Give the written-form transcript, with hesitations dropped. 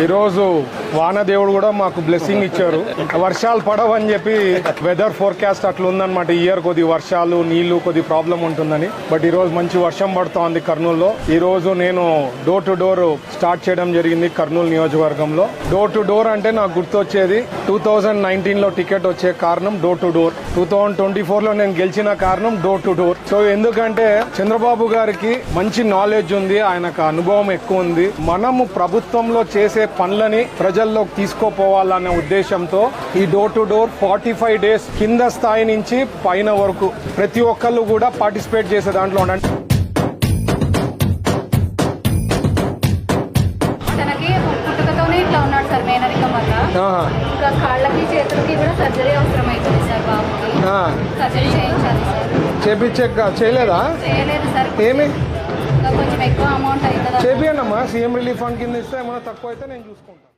ఈరోజు వానదేవుడు కూడా మాకు బ్లెస్సింగ్ ఇచ్చారు. వర్షాలు పడవని చెప్పి వెదర్ ఫోర్కాస్ట్ అట్లా ఉందన్నమాట. ఇయర్ కొద్ది వర్షాలు నీళ్లు కొద్ది ప్రాబ్లం ఉంటుందని. బట్ ఈ రోజు మంచి వర్షం పడుతోంది కర్నూలులో. ఈ రోజు నేను డోర్ టు డోర్ స్టార్ట్ చేయడం జరిగింది కర్నూలు నియోజకవర్గంలో. డోర్ టు డోర్ అంటే నాకు గుర్తొచ్చేది 2019 లో టికెట్ వచ్చే కారణం డోర్ టు డోర్. 2024 లో నేను గెలిచిన కారణం డోర్ టు డోర్. సో ఎందుకంటే చంద్రబాబు గారికి మంచి నాలెడ్జ్ ఉంది, ఆయనకు అనుభవం ఎక్కువ ఉంది. మనము ప్రభుత్వంలో చేసే పనులని ప్రజల్లోకి తీసుకోపోవాలనే ఉద్దేశంతో ఈ డోర్ టు డోర్ 45 డేస్ కింద స్థాయి నుంచి పైన వరకు ప్రతి ఒక్కళ్ళు కూడా పార్టిసిపేట్ చేసే దాంట్లో ఉండండి. తనకి పుట్టుకతోనే ఇట్లా ఉన్నాడు సార్, మేనరికం వల్ల. ఇంకా కాళ్ళకి చేతులకి కూడా సర్జరీ అవసరం అవుతుంది సార్. బాబుకి సర్జరీ చేయించాలి సార్. చేయలేదా? చేయలేదు సార్. ఏమి ఇంకా కొంచెం ఎక్కువ అమౌంట్ అవుతుంది. చేపియండి అమ్మా, సీఎం రిలీఫ్ ఫండ్ కింద ఇస్తే ఏమైనా తక్కువ అయితే నేను చూసుకుంటాను.